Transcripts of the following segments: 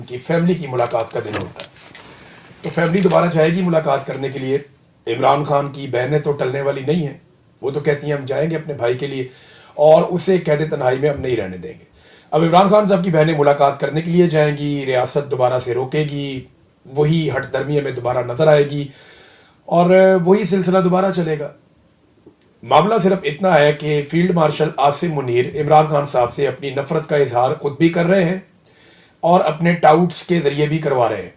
कि फैमिली की मुलाकात का दिन होता है। तो फैमिली दोबारा जाएगी मुलाकात करने के लिए। इमरान खान की बहनें तो टलने वाली नहीं है, वो तो कहती हैं हम जाएंगे अपने भाई के लिए और उसे कैद तन्हाई में हम नहीं रहने देंगे। अब इमरान खान साहब की बहनें मुलाकात करने के लिए जाएंगी, रियासत दोबारा से रोकेगी, वही हठधर्मी हमें दोबारा नजर आएगी और वही सिलसिला दोबारा चलेगा। मामला सिर्फ इतना है कि फील्ड मार्शल आसिम मुनीर इमरान खान साहब से अपनी नफरत का इजहार खुद भी कर रहे हैं और अपने टाउट्स के जरिए भी करवा रहे हैं।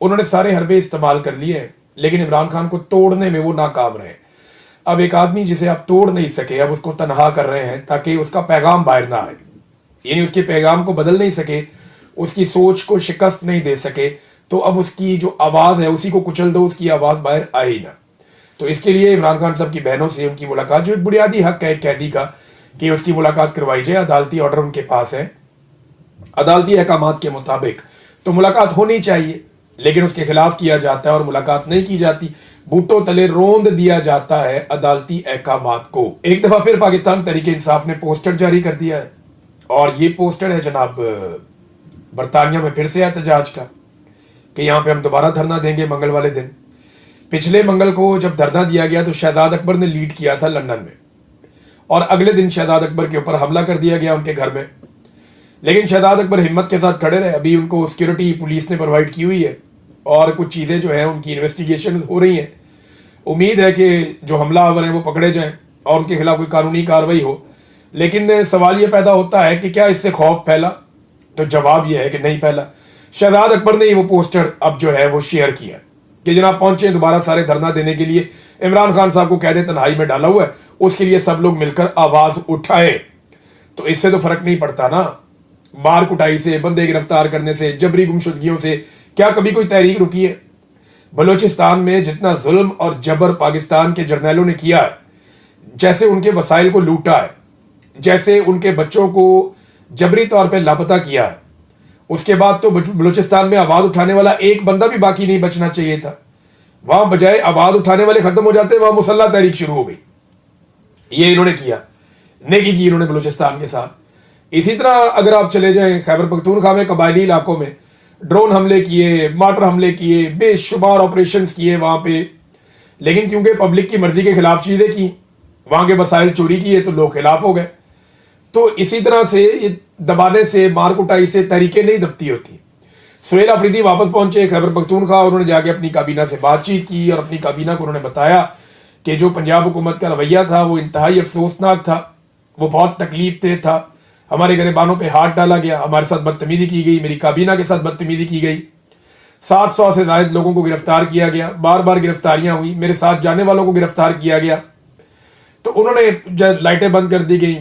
उन्होंने सारे हरबे इस्तेमाल कर लिए हैं, लेकिन इमरान खान को तोड़ने में वो नाकाम रहे। अब एक आदमी जिसे आप तोड़ नहीं सके, अब उसको तनहा कर रहे हैं ताकि उसका पैगाम बाहर ना आए, यानी उसके पैगाम को बदल नहीं सके, उसकी सोच को शिकस्त नहीं दे सके, तो अब उसकी जो आवाज़ है उसी को कुचल दो, उसकी आवाज़ बाहर आए ही ना। तो इसके लिए इमरान खान साहब की बहनों से उनकी मुलाकात, जो एक बुनियादी हक है एक कैदी का कि उसकी मुलाकात करवाई जाए, अदालती ऑर्डर उनके पास है, अदालती अहकामात के मुताबिक तो मुलाकात होनी चाहिए, लेकिन उसके खिलाफ किया जाता है और मुलाकात नहीं की जाती। बूटों तले रोंद दिया जाता है अदालती अहकामात को। एक दफा फिर पाकिस्तान तहरीक इंसाफ ने पोस्टर जारी कर दिया है और ये पोस्टर है जनाब बरतानिया में फिर से एहतजाज का कि यहाँ पे हम दोबारा धरना देंगे मंगल वाले दिन। पिछले मंगल को जब धरना दिया गया तो शहजाद अकबर ने लीड किया था लंदन में और अगले दिन शहजाद अकबर के ऊपर हमला कर दिया गया उनके घर में, लेकिन शहजाद अकबर हिम्मत के साथ खड़े रहे। अभी उनको सिक्योरिटी पुलिस ने प्रोवाइड की हुई है और कुछ चीज़ें जो है उनकी इन्वेस्टिगेशन हो रही हैं। उम्मीद है कि जो हमलावर हैं वो पकड़े जाएं और उनके खिलाफ कोई कानूनी कार्रवाई हो। लेकिन सवाल ये पैदा होता है कि क्या इससे खौफ फैला, तो जवाब यह है कि नहीं फैला। शहजाद अकबर ने वो पोस्टर अब जो है वो शेयर किया कि जनाब पहुंचे दोबारा सारे धरना देने के लिए, इमरान खान साहब को कैद तन्हाई में डाला हुआ है, उसके लिए सब लोग मिलकर आवाज उठाए। तो इससे तो फर्क नहीं पड़ता ना, मार कुटाई से, बंदे गिरफ्तार करने से, जबरी गुमशुदगियों से क्या कभी कोई तहरीक रुकी है? बलूचिस्तान में जितना जुल्म और जबर पाकिस्तान के जर्नैलों ने किया है, जैसे उनके वसाइल को लूटा है, जैसे उनके बच्चों को जबरी तौर पर लापता किया है, उसके बाद तो बलूचिस्तान में आवाज उठाने वाला एक बंदा भी बाकी नहीं बचना चाहिए था। वहां बजाय आवाज उठाने वाले खत्म हो जाते, वहां मुसल्ला तहरीक शुरू हो गई। ये इन्होंने किया, नेकी की इन्होंने बलूचिस्तान के साथ। इसी तरह अगर आप चले जाएं खैबर पख्तूनख्वा में कबायली इलाकों में ड्रोन हमले किए, मार्टर हमले किए, बेशुमार ऑपरेशंस किए वहां पे, लेकिन क्योंकि पब्लिक की मर्जी के खिलाफ चीजें की, वहां के वसाइल चोरी किए तो लोग खिलाफ हो गए। तो इसी तरह से ये दबाने से, मार कुटाई से तहरीकें नहीं दबती होती। सुहेल अफरीदी वापस पहुंचे खैबर पख्तूनख्वा, उन्होंने जाके अपनी काबीना से बातचीत की और अपनी काबीना को उन्होंने बताया कि जो पंजाब हुकूमत का रवैया था वो इंतहाई अफसोसनाक था, वो बहुत तकलीफ दे था। हमारे गिरबानों पे हाथ डाला गया, हमारे साथ बदतमीजी की गई, मेरी काबीना के साथ बदतमीजी की गई, 700 से ज्यादा लोगों को गिरफ्तार किया गया, बार बार गिरफ्तारियां हुई, मेरे साथ जाने वालों को गिरफ्तार किया गया। तो उन्होंने लाइटें बंद कर दी गई,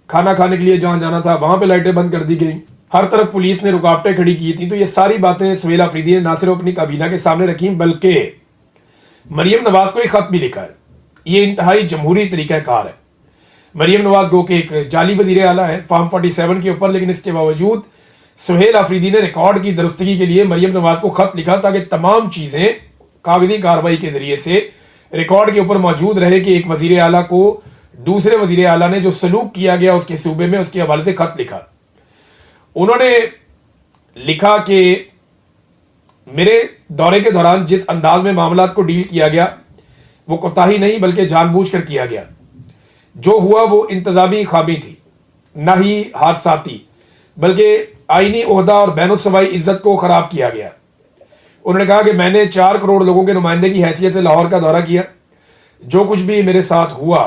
खाना खाने के लिए जहां जाना था वहां पे लाइटें बंद कर दी गई, हर तरफ पुलिस ने रुकावटें खड़ी की थी। तो ये सारी बातें सुहेल अफरीदी ने ना सिर्फ अपनी काबीना के सामने रखी, बल्कि मरियम नवाज को एक खत भी लिखा है। ये इंतहाई जमहूरी तरीकाकार है। मरियम नवाज गो के एक जाली वजीर आला है फॉर्म 47 के ऊपर, लेकिन इसके बावजूद सुहेल अफरीदी ने रिकॉर्ड की दुरुस्तगी के लिए मरियम नवाज को खत लिखा ताकि तमाम चीजें कागजी कार्रवाई के जरिए से रिकॉर्ड के ऊपर मौजूद रहे कि एक वजीर आला को दूसरे वजीर आला ने जो सलूक किया गया उसके सूबे में, उसके हवाले से खत लिखा। उन्होंने लिखा कि मेरे दौरे के दौरान जिस अंदाज में मामलात को डील किया गया वो कोताही नहीं बल्कि जानबूझकर किया गया। जो हुआ वो इंतजामी खामी थी, ना ही हादसाती, बल्कि आईनी ओहदा और बैनुस्सवाई इज्जत को खराब किया गया। उन्होंने कहा कि मैंने 4 करोड़ लोगों के नुमाइंदे की हैसियत से लाहौर का दौरा किया। जो कुछ भी मेरे साथ हुआ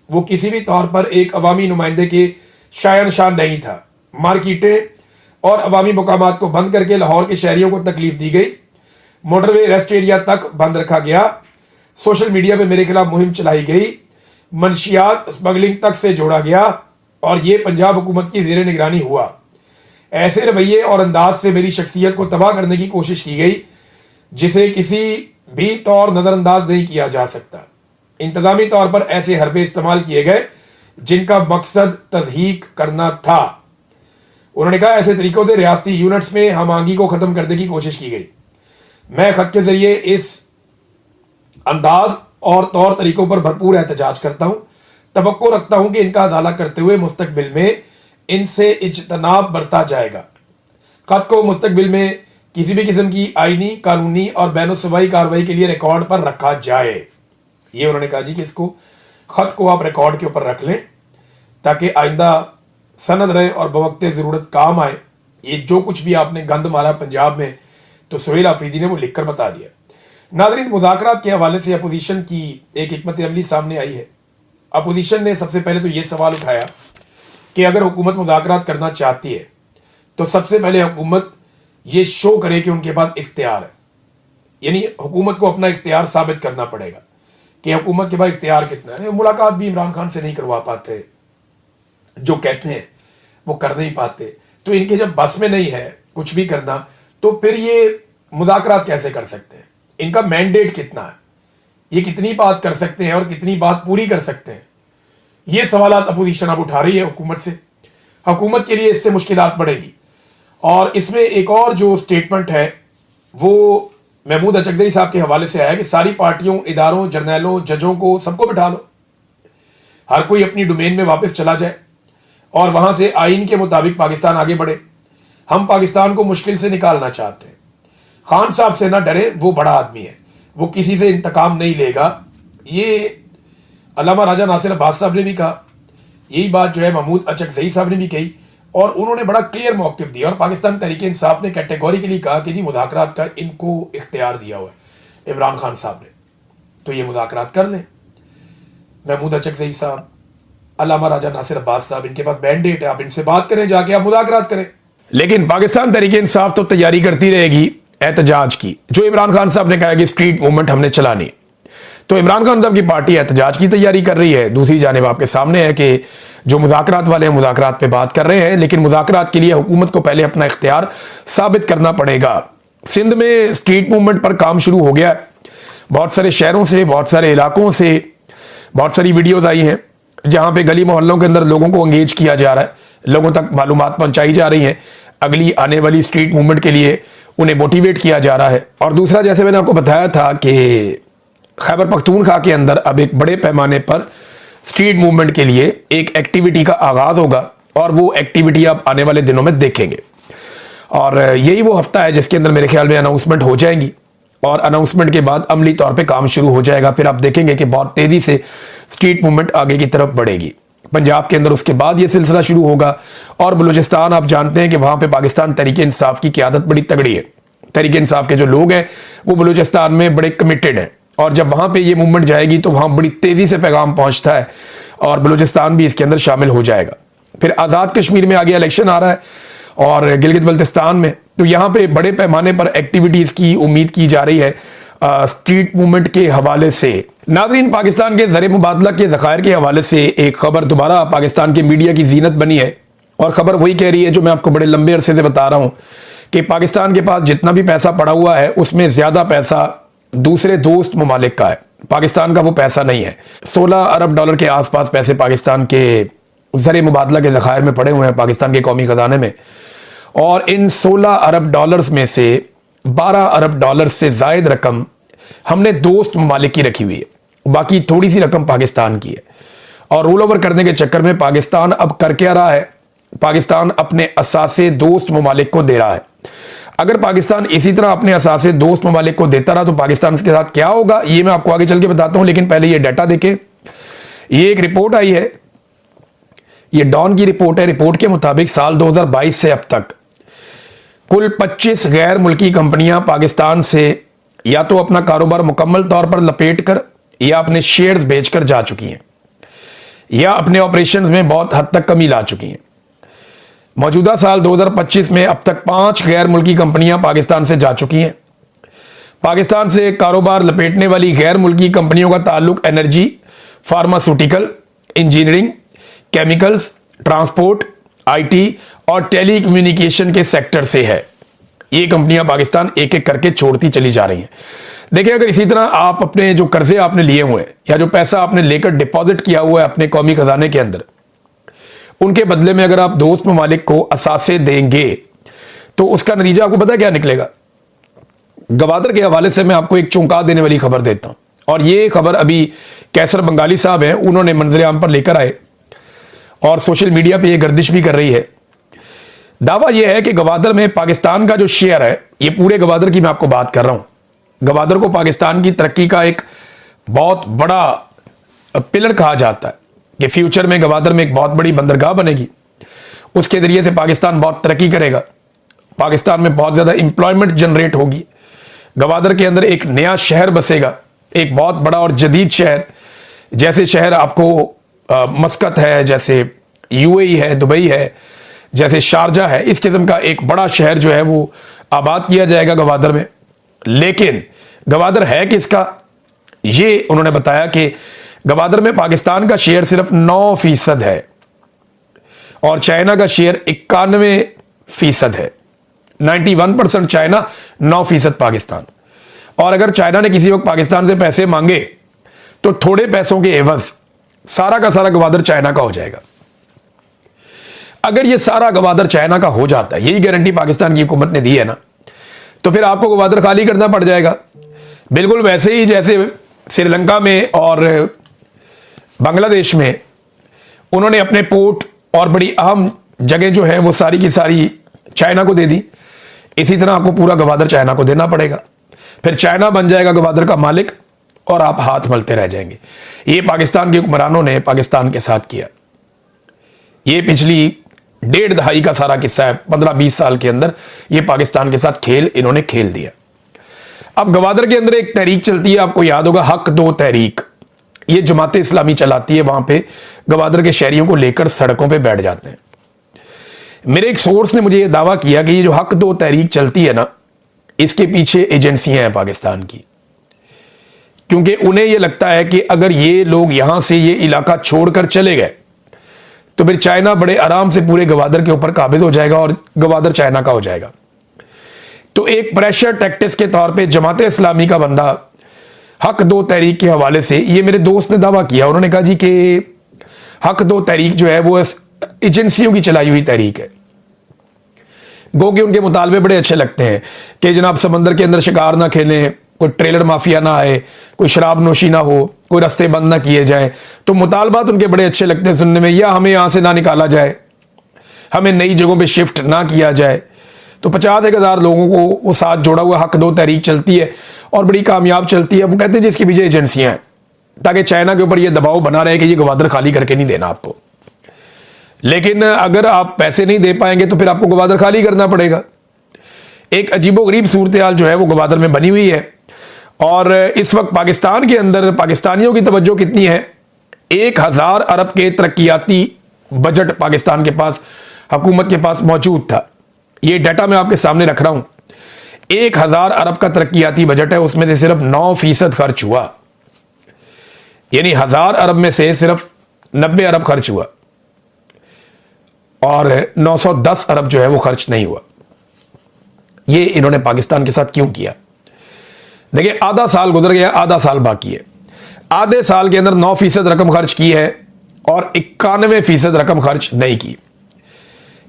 वो किसी भी तौर पर एक अवामी नुमाइंदे के शायन शान नहीं था। मार्केटें और अवामी मकामात को बंद करके लाहौर के शहरियों को तकलीफ दी गई। मोटरवे रेस्ट एरिया तक बंद रखा गया। सोशल मीडिया पे मेरे खिलाफ मुहिम चलाई गई। मनशियात स्मगलिंग तक से जोड़ा गया और ये पंजाब हुकूमत की ज़ेरे निगरानी हुआ। ऐसे रवैये और अंदाज से मेरी शख्सियत को तबाह करने की कोशिश की गई जिसे किसी भी तौर नज़रअंदाज नहीं किया जा सकता। इंतजामी तौर पर ऐसे हरबे इस्तेमाल किए गए जिनका मकसद तज़हीक करना था। उन्होंने कहा ऐसे तरीकों से रियासती यूनिट्स में हमआहंगी को ख़त्म करने की कोशिश की गई। मैं ख़त के ज़रिए इस अंदाज और तौर तरीकों पर भरपूर एहतजाज करता हूँ। तवक्को रखता हूँ कि इनका अजाला करते हुए मुस्तकबिल में इनसे इज्तनाब बरता जाएगा। खत को मुस्तकबिल में किसी भी किस्म की आईनी, कानूनी और बैनुस्सबाई कार्रवाई के लिए रिकॉर्ड पर रखा जाए। ये उन्होंने कहा जी कि इसको खत को आप रिकॉर्ड के ऊपर रख लें ताकि आइंदा सनद रहे और बवक्ते ज़रूरत काम आए। ये जो कुछ भी आपने गंद मारा पंजाब में, तो सुहेल आफरीदी ने वो लिखकर बता दिया। नाज़रीन, मुज़ाकरात के हवाले से अपोजिशन की एक हिकमत अमली सामने आई है। अपोजिशन ने सबसे पहले तो ये सवाल उठाया कि अगर हुकूमत मुज़ाकरात करना चाहती है तो सबसे पहले हुकूमत ये शो करे कि उनके पास इख्तियार है, यानी हुकूमत को अपना इख्तियार साबित करना पड़ेगा कि हुकूमत के पास इख्तियार कितना है। मुलाकात भी इमरान खान से नहीं करवा पाते, जो कहते हैं वो कर नहीं पाते, तो इनके जब बस में नहीं है कुछ भी करना, तो फिर ये मुज़ाकरात कैसे कर सकते हैं? इनका मैंडेट कितना है? ये कितनी बात कर सकते हैं और कितनी बात पूरी कर सकते हैं? ये सवालात अपोजिशन अब उठा रही है हुकूमत से। हुकूमत के लिए इससे मुश्किलात बढ़ेगी। और इसमें एक और जो स्टेटमेंट है वो महमूद अचकज़ई साहब के हवाले से आया कि सारी पार्टियों, इदारों, जर्नैलों, जजों को सबको बिठा लो, हर कोई अपनी डोमेन में वापस चला जाए और वहां से आइन के मुताबिक पाकिस्तान आगे बढ़े। हम पाकिस्तान को मुश्किल से निकालना चाहते हैं। खान साहब से ना डरे, वो बड़ा आदमी है, वो किसी से इंतकाम नहीं लेगा। ये अल्लामा राजा नासिर अब्बास साहब ने भी कहा, यही बात जो है महमूद अचकज़ई साहब ने भी कही, और उन्होंने बड़ा क्लियर मौक़िफ़ दिया। और पाकिस्तान तहरीक इंसाफ ने कैटेगोरिकली कहा कि जी मुज़ाकरात का इनको इख्तियार दिया हुआ है इमरान खान साहब ने, तो ये मुज़ाकरात कर लें। महमूद अचकज़ई साहब, अल्लामा राजा नासिर अब्बास साहब, इनके पास मैंडेट है, आप इनसे बात करें, जाके आप मुज़ाकरात करें। लेकिन पाकिस्तान तहरीक इंसाफ तो तैयारी करती रहेगी एहतजाज की। जो इमरान खान साहब ने कहा कि स्ट्रीट मूवमेंट हमने चलानी, तो इमरान खान साहब की पार्टी एहतजाज की तैयारी कर रही है। दूसरी जानिब आपके सामने है कि जो मुज़ाकरात वाले हैं मुज़ाकरात पे बात कर रहे हैं, लेकिन मुज़ाकरात के लिए हुकूमत को पहले अपना इख्तियार साबित करना पड़ेगा। सिंध में स्ट्रीट मूवमेंट पर काम शुरू हो गया है। बहुत सारे शहरों से, बहुत सारे इलाकों से बहुत सारी वीडियोज़ आई हैं जहाँ पे गली मोहल्लों के अंदर लोगों को एंगेज किया जा रहा है, लोगों तक मालूमात पहुँचाई जा रही हैं, अगली आने वाली स्ट्रीट मूवमेंट के लिए उन्हें मोटिवेट किया जा रहा है। और दूसरा, जैसे मैंने आपको बताया था कि खैबर पख्तूनख्वा के अंदर अब एक बड़े पैमाने पर स्ट्रीट मूवमेंट के लिए एक एक्टिविटी का आगाज होगा, और वो एक्टिविटी आप आने वाले दिनों में देखेंगे। और यही वो हफ्ता है जिसके अंदर मेरे ख्याल में अनाउंसमेंट हो जाएंगी, और अनाउंसमेंट के बाद अमली तौर पे काम शुरू हो जाएगा। फिर आप देखेंगे कि बहुत तेजी से स्ट्रीट मूवमेंट आगे की तरफ बढ़ेगी पंजाब के अंदर। उसके बाद ये सिलसिला शुरू होगा। और बलूचिस्तान, आप जानते हैं कि वहां पे पाकिस्तान तहरीक इंसाफ की क़यादत बड़ी तगड़ी है। तहरीक इंसाफ के जो लोग हैं वो बलूचिस्तान में बड़े कमिटेड हैं, और जब वहां पे ये मूवमेंट जाएगी तो वहां बड़ी तेजी से पैगाम पहुंचता है, और बलूचिस्तान भी इसके अंदर शामिल हो जाएगा। फिर आज़ाद कश्मीर में आगे इलेक्शन आ रहा है, और गिलगित बल्तिस्तान में, तो यहाँ पे बड़े पैमाने पर एक्टिविटीज की उम्मीद की जा रही है स्ट्रीट मूवमेंट के हवाले से। नाज़रीन, पाकिस्तान के ज़र मुबादला के ज़खायर के हवाले से एक खबर दोबारा पाकिस्तान के मीडिया की जीनत बनी है, और खबर वही कह रही है जो मैं आपको बड़े लंबे अरसे से बता रहा हूँ कि पाकिस्तान के पास जितना भी पैसा पड़ा हुआ है उसमें ज़्यादा पैसा दूसरे दोस्त ममालिक का है, पाकिस्तान का वो पैसा नहीं है। 16 अरब डॉलर के आसपास पैसे पाकिस्तान के ज़र मुबादला के ज़खायर में पड़े हुए हैं, पाकिस्तान के कौमी ख़जाने में। और इन 16 अरब डॉलर्स में से 12 अरब डॉलर से ज़ायद रकम हमने दोस्त ममालिक की रखी हुई है, बाकी थोड़ी सी रकम पाकिस्तान की है। और रोल ओवर करने के चक्कर में पाकिस्तान अब कर क्या रहा है, पाकिस्तान अपने असासे दोस्त ममालिक को दे रहा है। अगर पाकिस्तान इसी तरह अपने असासे दोस्त ममालिक को देता रहा तो पाकिस्तान के साथ क्या होगा, ये मैं आपको आगे चल के बताता हूं। लेकिन पहले ये डाटा देखें। ये एक रिपोर्ट आई है, ये डॉन की रिपोर्ट है। रिपोर्ट के मुताबिक साल 2022 से अब तक कुल 25 गैर मुल्की कंपनियां पाकिस्तान से या तो अपना कारोबार मुकम्मल तौर पर लपेट कर, या अपने शेयर्स बेचकर जा चुकी हैं, या अपने ऑपरेशंस में बहुत हद तक कमी ला चुकी हैं। मौजूदा साल 2025 में अब तक 5 गैर मुल्की कंपनियां पाकिस्तान से जा चुकी हैं। पाकिस्तान से कारोबार लपेटने वाली गैर मुल्की कंपनियों का ताल्लुक energy, pharmaceutical, engineering, chemicals, transport, IT और टेली कम्युनिकेशन के सेक्टर से है। ये कंपनियां पाकिस्तान एक एक करके छोड़ती चली जा रही हैं। देखिए, अगर इसी तरह आप अपने जो कर्जे आपने लिए हुए हैं या जो पैसा आपने लेकर डिपॉजिट किया हुआ है अपने कौमी खजाने के अंदर, उनके बदले में अगर आप दोस्त ममालिक को असासे देंगे तो उसका नतीजा आपको पता क्या निकलेगा। गवादर के हवाले से मैं आपको एक चौंका देने वाली खबर देता हूं, और ये खबर अभी कैसर बंगाली साहब हैं, उन्होंने मंजर आम पर लेकर आए और सोशल मीडिया पे ये गर्दिश भी कर रही है। दावा यह है कि गवादर में पाकिस्तान का जो शेयर है, ये पूरे गवादर की मैं आपको बात कर रहा हूं। गवादर को पाकिस्तान की तरक्की का एक बहुत बड़ा पिलर कहा जाता है कि फ्यूचर में गवादर में एक बहुत बड़ी बंदरगाह बनेगी, उसके जरिए से पाकिस्तान बहुत तरक्की करेगा, पाकिस्तान में बहुत ज्यादा इंप्लॉयमेंट जनरेट होगी, गवादर के अंदर एक नया शहर बसेगा, एक बहुत बड़ा और जदीद शहर। जैसे शहर आपको मस्कत है, जैसे यूएई है, दुबई है, जैसे शारजा है, इस किस्म का एक बड़ा शहर जो है वो आबाद किया जाएगा गवादर में। लेकिन गवादर है किसका, ये उन्होंने बताया कि गवादर में पाकिस्तान का शेयर सिर्फ 9% है और चाइना का शेयर 91% है। 91% चाइना, 9% पाकिस्तान। और अगर चाइना ने किसी वक्त पाकिस्तान से पैसे मांगे तो थोड़े पैसों के एवज सारा का सारा गवादर चाइना का हो जाएगा। अगर ये सारा गवादर चाइना का हो जाता है, यही गारंटी पाकिस्तान की हुकूमत ने दी है ना, तो फिर आपको गवादर खाली करना पड़ जाएगा। बिल्कुल वैसे ही जैसे श्रीलंका में और बांग्लादेश में उन्होंने अपने पोर्ट और बड़ी अहम जगह जो है वो सारी की सारी चाइना को दे दी, इसी तरह आपको पूरा गवादर चाइना को देना पड़ेगा। फिर चाइना बन जाएगा गवादर का मालिक और आप हाथ मलते रह जाएंगे। ये पाकिस्तान के हुक्मरानों ने पाकिस्तान के साथ किया। ये पिछली 1.5 दहाई का सारा किस्सा है। 15-20 साल के अंदर ये पाकिस्तान के साथ खेल इन्होंने खेल दिया। अब गवादर के अंदर एक तहरीक चलती है, आपको याद होगा, हक दो तहरीक। ये जमात इस्लामी चलाती है, वहां पे गवादर के शहरियों को लेकर सड़कों पे बैठ जाते हैं। मेरे एक सोर्स ने मुझे यह दावा किया कि ये जो हक दो तहरीक चलती है ना, इसके पीछे एजेंसियां हैं पाकिस्तान की, क्योंकि उन्हें यह लगता है कि अगर ये लोग यहां से ये इलाका छोड़कर चले गए तो फिर चाइना बड़े आराम से पूरे गवादर के ऊपर काबिज हो जाएगा और गवादर चाइना का हो जाएगा। तो एक प्रेशर टैक्टिक्स के तौर पे जमात इस्लामी का बंदा हक दो तहरीक के हवाले से, ये मेरे दोस्त ने दावा किया, उन्होंने कहा जी कि हक दो तहरीक जो है वो एजेंसियों की चलाई हुई तहरीक है। गो कि उनके मुतालबे बड़े अच्छे लगते हैं कि जनाब समंदर के अंदर शिकार ना खेलें, कोई ट्रेलर माफिया ना आए, कोई शराब नोशी ना हो, कोई रास्ते बंद ना किए जाए। तो मुतालबात उनके बड़े अच्छे लगते हैं सुनने में, या हमें यहां से ना निकाला जाए, हमें नई जगहों पे शिफ्ट ना किया जाए। तो 50,000 लोगों को वो साथ जोड़ा हुआ हक दो तहरीक चलती है और बड़ी कामयाब चलती है। वो कहते हैं जिसकी पीछे एजेंसियां हैं, ताकि चाइना के ऊपर ये दबाव बना रहे कि ये गवादर खाली करके नहीं देना आपको। लेकिन अगर आप पैसे नहीं दे पाएंगे तो फिर आपको गवादर खाली करना पड़ेगा। एक अजीबोगरीब सूरत हाल जो है वो गवादर में बनी हुई है। और इस वक्त पाकिस्तान के अंदर पाकिस्तानियों की तवज्जो कितनी है, 1000 अरब के तरक्याती बजट पाकिस्तान के पास, हुकूमत के पास मौजूद था। ये डाटा मैं आपके सामने रख रहा हूं। 1000 अरब का तरक्याती बजट है, उसमें से सिर्फ 9% खर्च हुआ, यानी 1000 अरब में से सिर्फ 90 अरब खर्च हुआ और 910 अरब जो है वो खर्च नहीं हुआ। ये इन्होंने पाकिस्तान के साथ क्यों किया? देखिए, आधा साल गुजर गया, आधा साल बाकी है। आधे साल के अंदर 9% रकम खर्च की है और 91% रकम खर्च नहीं की।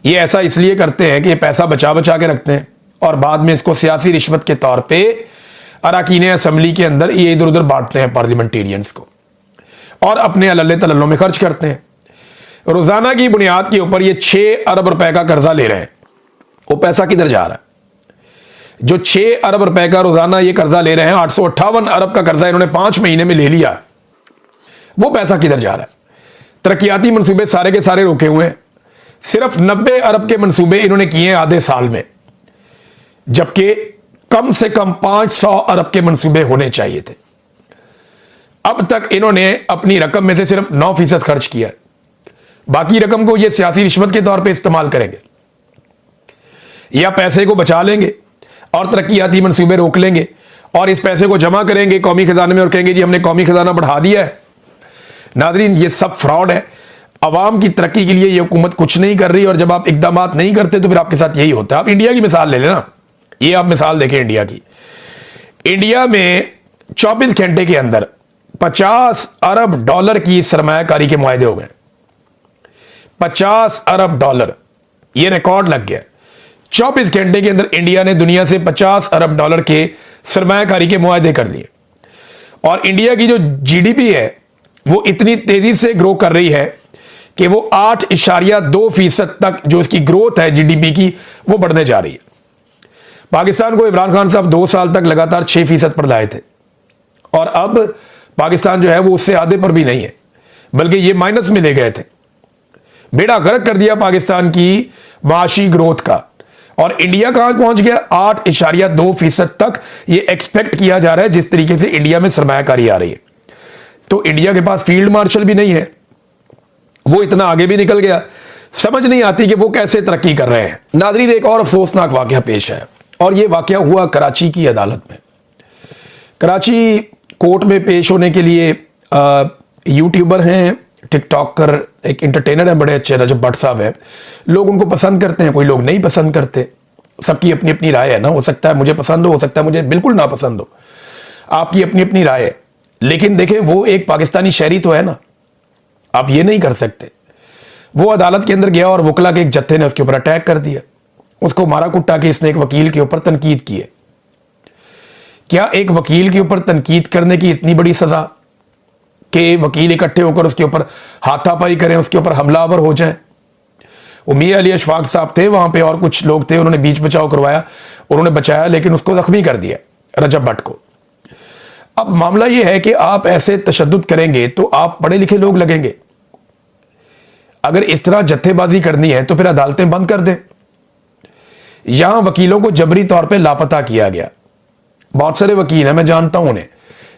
ये ऐसा इसलिए करते हैं कि ये पैसा बचा बचा के रखते हैं और बाद में इसको सियासी रिश्वत के तौर पे अरकान असेंबली के अंदर ये इधर उधर बांटते हैं पार्लियामेंटेरियंस को और अपने अल्ले तल्लों में खर्च करते हैं। रोजाना की बुनियाद के ऊपर ये 6 अरब रुपए का कर्जा ले रहे हैं। वो पैसा किधर जा रहा है? जो 6 अरब रुपए का रोजाना ये कर्जा ले रहे हैं, 858 अरब का कर्जा इन्होंने 5 महीने में ले लिया, वो पैसा किधर जा रहा है? तरक्याती मंसूबे सारे के सारे रोके हुए हैं। सिर्फ 90 अरब के मंसूबे इन्होंने किए हैं आधे साल में, जबकि कम से कम 500 अरब के मंसूबे होने चाहिए थे। अब तक इन्होंने अपनी रकम में से सिर्फ 9% खर्च किया है। बाकी रकम को ये सियासी रिश्वत के तौर पे इस्तेमाल करेंगे या पैसे को बचा लेंगे और तरक्याती मंसूबे रोक लेंगे और इस पैसे को जमा करेंगे कौमी खजाने में और कहेंगे जी हमने कौमी खजाना बढ़ा दिया है। नादरीन, ये सब फ्रॉड है। अवाम की तरक्की के लिए ये हुकूमत कुछ नहीं कर रही और जब आप इकदाम नहीं करते तो फिर आपके साथ यही होता है। आप इंडिया की मिसाल ले लेना, ये आप मिसाल देखें इंडिया की। इंडिया में 24 घंटे के अंदर 50 अरब डॉलर की सरमायाकारी के मुआहदे हो गए। 50 अरब डॉलर, ये रिकॉर्ड लग गया। 24 घंटे के अंदर इंडिया ने दुनिया से 50 अरब डॉलर के सरमायाकारी के मुआहदे कर लिए। और इंडिया की जो जीडीपी है वो इतनी तेजी से ग्रो कर रही है कि वो 8.2% तक जो इसकी ग्रोथ है जीडीपी की वो बढ़ने जा रही है। पाकिस्तान को इमरान खान साहब 2 साल तक लगातार 6% पर लाए थे और अब पाकिस्तान जो है वो उससे आधे पर भी नहीं है, बल्कि ये माइनस में ले गए थे। बेड़ा गर्क कर दिया पाकिस्तान की माशी ग्रोथ का। और इंडिया कहां पहुंच गया? 8.2% तक ये एक्सपेक्ट किया जा रहा है जिस तरीके से इंडिया में सरमायाकारी आ रही है। तो इंडिया के पास फील्ड मार्शल भी नहीं है, वो इतना आगे भी निकल गया। समझ नहीं आती कि वो कैसे तरक्की कर रहे हैं। नाज़रीन, एक और अफसोसनाक वाकया पेश है और यह वाकया हुआ कराची की अदालत में। कराची कोर्ट में पेश होने के लिए यूट्यूबर हैं, टिकटॉकर, एक इंटरटेनर है बड़े अच्छे, रजब भट्ट साहब है। लोग उनको पसंद करते हैं, कोई लोग नहीं पसंद करते। सबकी अपनी अपनी राय है ना, हो सकता है मुझे पसंद हो सकता है मुझे बिल्कुल ना पसंद हो, आपकी अपनी अपनी राय है। लेकिन देखें, वो एक पाकिस्तानी शहरी तो है ना, आप ये नहीं कर सकते। वो अदालत के अंदर गया और वकला के एक जत्थे ने उसके ऊपर अटैक कर दिया, उसको मारा कुट्टा के इसने एक वकील के ऊपर तनकीद की है। क्या एक वकील के ऊपर तनकीद करने की इतनी बड़ी सजा कि वकील इकट्ठे होकर उसके ऊपर हाथापाई करें, उसके ऊपर हमलावर हो जाए? वो मियां अली अशफाक साहब थे वहां पे और कुछ लोग थे, उन्होंने बीच बचाव करवाया, उन्होंने बचाया, लेकिन उसको जख्मी कर दिया रजब भट्ट को। अब मामला यह है कि आप ऐसे तशद्दुद करेंगे तो आप पढ़े लिखे लोग लगेंगे। अगर इस तरह जत्थेबाजी करनी है तो फिर अदालतें बंद कर दें। यहां वकीलों को जबरी तौर पे लापता किया गया, बहुत सारे वकील हैं, मैं जानता हूं, उन्हें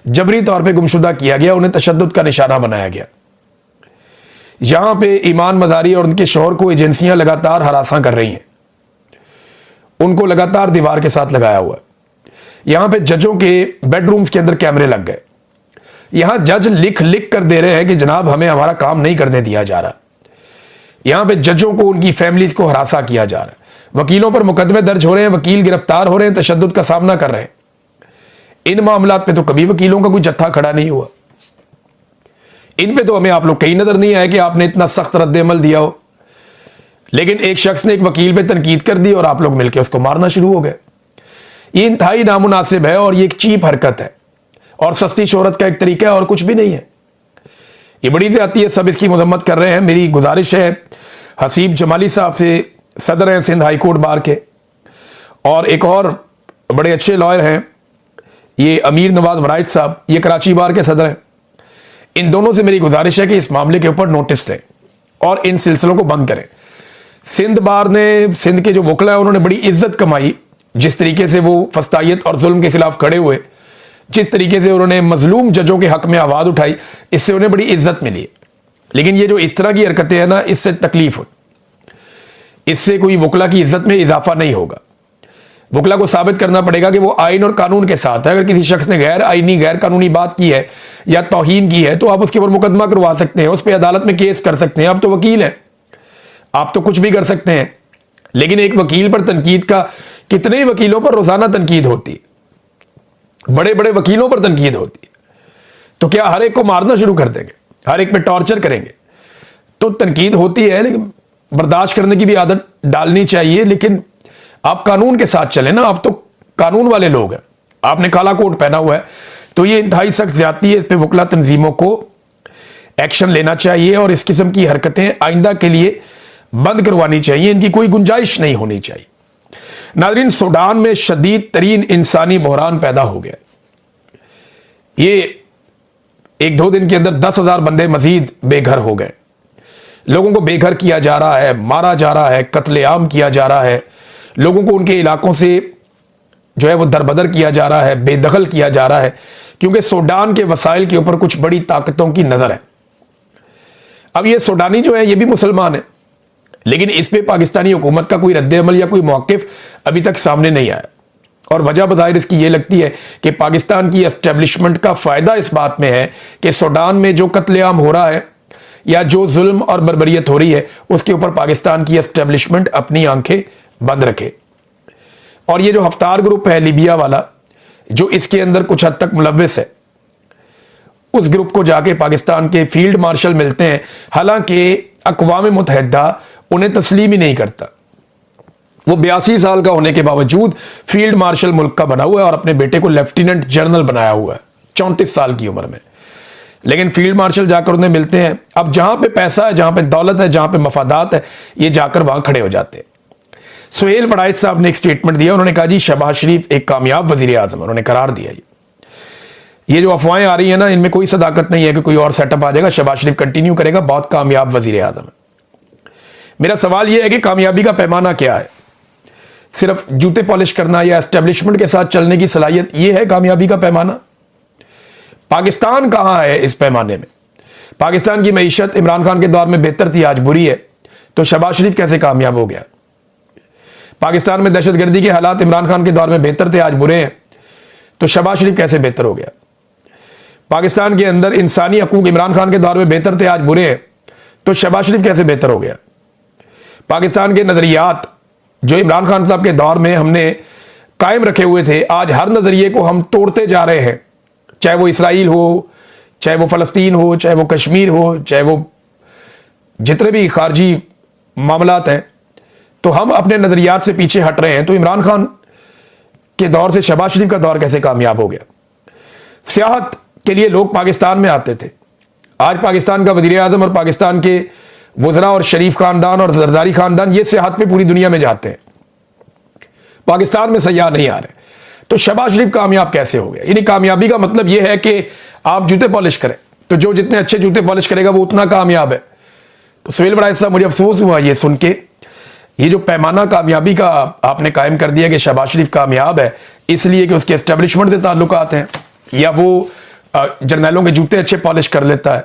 जबरी तौर पे गुमशुदा किया गया, उन्हें तशद्दुद का निशाना बनाया गया। यहां पे ईमान मजारी और उनके शोहर को एजेंसियां लगातार हरासा कर रही हैं, उनको लगातार दीवार के साथ लगाया हुआ है। यहां पे जजों के बेडरूम्स के अंदर कैमरे लग गए। यहां जज लिख लिख कर दे रहे हैं कि जनाब हमें हमारा काम नहीं करने दिया जा रहा। यहां पे जजों को, उनकी फैमिलीज को हरासा किया जा रहा है। वकीलों पर मुकदमे दर्ज हो रहे हैं, वकील गिरफ्तार हो रहे हैं, तशद्दुद का सामना कर रहे हैं। इन मामलात पे तो कभी वकीलों का कोई जत्था खड़ा नहीं हुआ। इन पे तो हमें आप लोग कहीं नजर नहीं आए कि आपने इतना सख्त रद्द-ए-अमल दिया हो। लेकिन एक शख्स ने एक वकील पे तनकीद कर दी और आप लोग मिलकर उसको मारना शुरू हो गए। ये इंतहाई नामुनासिब है और ये एक चीप हरकत है और सस्ती शोहरत का एक तरीका है और कुछ भी नहीं है। ये बड़ी ज्यादती है, सब इसकी मजम्मत कर रहे हैं। मेरी गुजारिश है हसीब जमाली साहब से, सदर हैं सिंध हाई कोर्ट बार के, और एक और बड़े अच्छे लॉयर हैं ये अमीर नवाज वराइद साहब, ये कराची बार के सदर हैं। इन दोनों से मेरी गुजारिश है कि इस मामले के ऊपर नोटिस लें और इन सिलसिलों को बंद करें। सिंध बार ने, सिंध के जो वकला है उन्होंने बड़ी इज्जत कमाई, जिस तरीके से वो फस्तायत और जुल्म के खिलाफ खड़े हुए, जिस तरीके से उन्होंने मजलूम जजों के हक में आवाज उठाई, इससे उन्हें बड़ी इज्जत मिली। लेकिन ये जो इस तरह की हरकतें हैं ना, इससे तकलीफ हो, इससे कोई वकला की इज्जत में इजाफा नहीं होगा। वकला को साबित करना पड़ेगा कि वो आइन और कानून के साथ है। अगर किसी शख्स ने गैर आइनी, गैर कानूनी बात की है या तौहीन की है तो आप उसके ऊपर मुकदमा करवा सकते हैं, उस पर अदालत में केस कर सकते हैं। आप तो वकील हैं, आप तो कुछ भी कर सकते हैं। लेकिन एक वकील पर तनकीद का, कितने वकीलों पर रोजाना तनकीद होती है, बड़े बड़े वकीलों पर तनकीद होती है। तो क्या हर एक को मारना शुरू कर देंगे, हर एक पे टॉर्चर करेंगे? तो तनकीद होती है, लेकिन बर्दाश्त करने की भी आदत डालनी चाहिए। लेकिन आप कानून के साथ चले ना, आप तो कानून वाले लोग हैं, आपने काला कोट पहना हुआ है। तो ये इंतहाई सख्त ज्यादती है, इस पे वकला तंजीमों को एक्शन लेना चाहिए और इस किस्म की हरकतें आइंदा के लिए बंद करवानी चाहिए, इनकी कोई गुंजाइश नहीं होनी चाहिए। नाज़रीन, सूडान में शदीद तरीन इंसानी बहरान पैदा हो गया। ये 1-2 दिन के अंदर 10,000 बंदे मजीद बेघर हो गए। लोगों को बेघर किया जा रहा है, मारा जा रहा है, कत्लेआम किया जा रहा है, लोगों को उनके इलाकों से जो है वो दरबदर किया जा रहा है, बेदखल किया जा रहा है, क्योंकि सूडान के वसाइल के ऊपर कुछ बड़ी ताकतों की नजर है। अब ये सूडानी जो है ये भी मुसलमान है, लेकिन इस पे पाकिस्तानी हुकूमत का कोई रद्द-ए-अमल या कोई मौक़िफ़ अभी तक सामने नहीं आया। और वजह बज़ाहिर इसकी ये लगती है कि पाकिस्तान की एस्टेब्लिशमेंट का फ़ायदा इस बात में है कि सूडान में जो कत्लेआम हो रहा है या जो जुल्म और बर्बरियत हो रही है, उसके ऊपर पाकिस्तान की एस्टेब्लिशमेंट अपनी आंखें बंद रखे। और ये जो हफ्तार ग्रुप है लीबिया वाला, जो इसके अंदर कुछ हद तक मुलव्विस है, उस ग्रुप को जाके पाकिस्तान के फील्ड मार्शल मिलते हैं, हालांकि अक़वाम मुत्तहिदा उन्हें तस्लीम ही नहीं करता। वो 82 साल का होने के बावजूद फील्ड मार्शल मुल्क का बना हुआ है और अपने बेटे को लेफ्टिनेंट जनरल बनाया हुआ है 34 साल की उम्र में। लेकिन फील्ड मार्शल जाकर उन्हें मिलते हैं। अब जहां पे पैसा है, जहां पे दौलत है, जहां पे मफादात है, ये जाकर वहां खड़े हो जाते हैं। सुहेल बड़ाइच साहब ने एक स्टेटमेंट दिया, उन्होंने कहा जी शहबाज शरीफ एक कामयाब वजीर आजम, उन्होंने करार दिया। ये जो अफवाहें आ रही है ना, इनमें कोई सदाकत नहीं है कि कोई और सेटअप आ जाएगा, शहबाज शरीफ कंटिन्यू करेगा, बहुत कामयाब वजीर आजम है। मेरा सवाल यह है कि कामयाबी का पैमाना क्या है? सिर्फ जूते पॉलिश करना या एस्टेब्लिशमेंट के साथ चलने की सलाहियत, यह है कामयाबी का पैमाना? पाकिस्तान कहां है इस पैमाने में? पाकिस्तान की मईशत इमरान खान के दौर में बेहतर थी, आज बुरी है, तो शहबाज शरीफ कैसे कामयाब हो गया? पाकिस्तान में दहशतगर्दी के हालात इमरान खान के दौर में बेहतर थे, आज बुरे हैं, तो शहबाज शरीफ कैसे बेहतर हो गया? पाकिस्तान के अंदर इंसानी हकूक इमरान खान के दौर में बेहतर थे, आज बुरे हैं, तो शहबाज शरीफ कैसे बेहतर हो गया? पाकिस्तान के नजरियात जो इमरान खान साहब के दौर में हमने कायम रखे हुए थे, आज हर नजरिए को हम तोड़ते जा रहे हैं, चाहे वो इसराइल हो, चाहे वो फलस्तीन हो, चाहे वो कश्मीर हो, चाहे वो जितने भी खारजी मामलात हैं, तो हम अपने नजरियात से पीछे हट रहे हैं। तो इमरान खान के दौर से शहबाज शरीफ का दौर कैसे कामयाब हो गया? सियाहत के लिए लोग पाकिस्तान में आते थे, आज पाकिस्तान का वजीर आजम और पाकिस्तान के वज़रा और शरीफ खानदान और जरदारी खानदान ये सियाहत पे पूरी दुनिया में जाते हैं, पाकिस्तान में सयाह नहीं आ रहे। तो शहबाज शरीफ कामयाब कैसे हो गया? यानी कामयाबी का मतलब यह है कि आप जूते पॉलिश करें, तो जो जितने अच्छे जूते पॉलिश करेगा वो उतना कामयाब है। तो सुहेल बड़ाइच साहब, मुझे अफसोस हुआ ये सुन के, ये जो पैमाना कामयाबी का आपने कायम कर दिया कि शहबाज शरीफ कामयाब है इसलिए कि उसके एस्टेब्लिशमेंट से ताल्लुकात हैं या वो जर्नैलों के जूते अच्छे पॉलिश कर लेता है,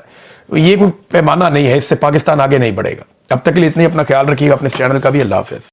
तो ये कोई पैमाना नहीं है, इससे पाकिस्तान आगे नहीं बढ़ेगा। अब तक के लिए इतनी, अपना ख्याल रखिएगा, अपने चैनल का भी। अल्लाह हाफ़िज़।